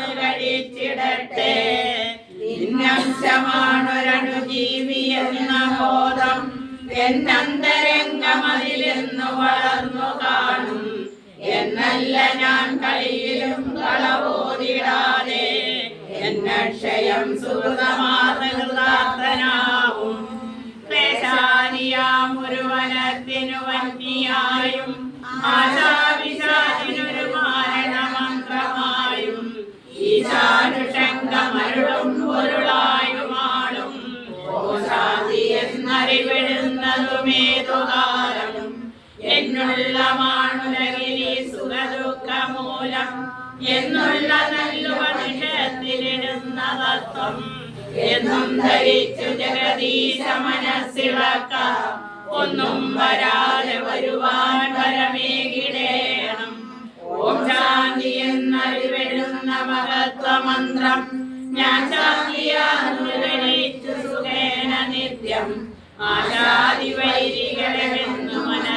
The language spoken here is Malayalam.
തിന്നു കഴിച്ചിടട്ടെ. നിന്നംശമാണൊരണു ജീവി എന്ന ബോധം എന്നന്തരംഗമതിലെന്നു വളർന്നു കാണും. എന്നല്ല ഞാൻ കളിയിലും കളവോതിടാതെ എന്നക്ഷയം സുഹൃതമാർഹൃതാർത്ഥനാവും. ക്ലേശാനിയാമൊരു വനത്തിനു വന്യായും ആശാവിശാചിനൊരു മാരണമന്ത്രമായും ഈശാനുഷംഗമരുളും പൊരുളായുമാളും ഓശാന്തി എന്നറിവിടുന്നതുമേതുകാലം. എന്നുള്ള മാണുലകിരി സുഖദുഃഖമൂലം എന്നുള്ള നല്ലുപനിഷത്തിലിടുന്ന തത്വം എന്നും ധരിച്ചു ജഗദീശ മനസ്സിളക്ക. ഒന്നും വരാതെ വരുവാൻ വരമേകിടേണം. ഓം ശാന്തി എന്നറിവിടുന്ന മഹത്വമന്ത്രം ഞാൻ ശാന്തിയാനുരണിച്ചു സുഖേന നിത്യം. ആശാദിവൈരികളെന്നു മനസ്സിൽ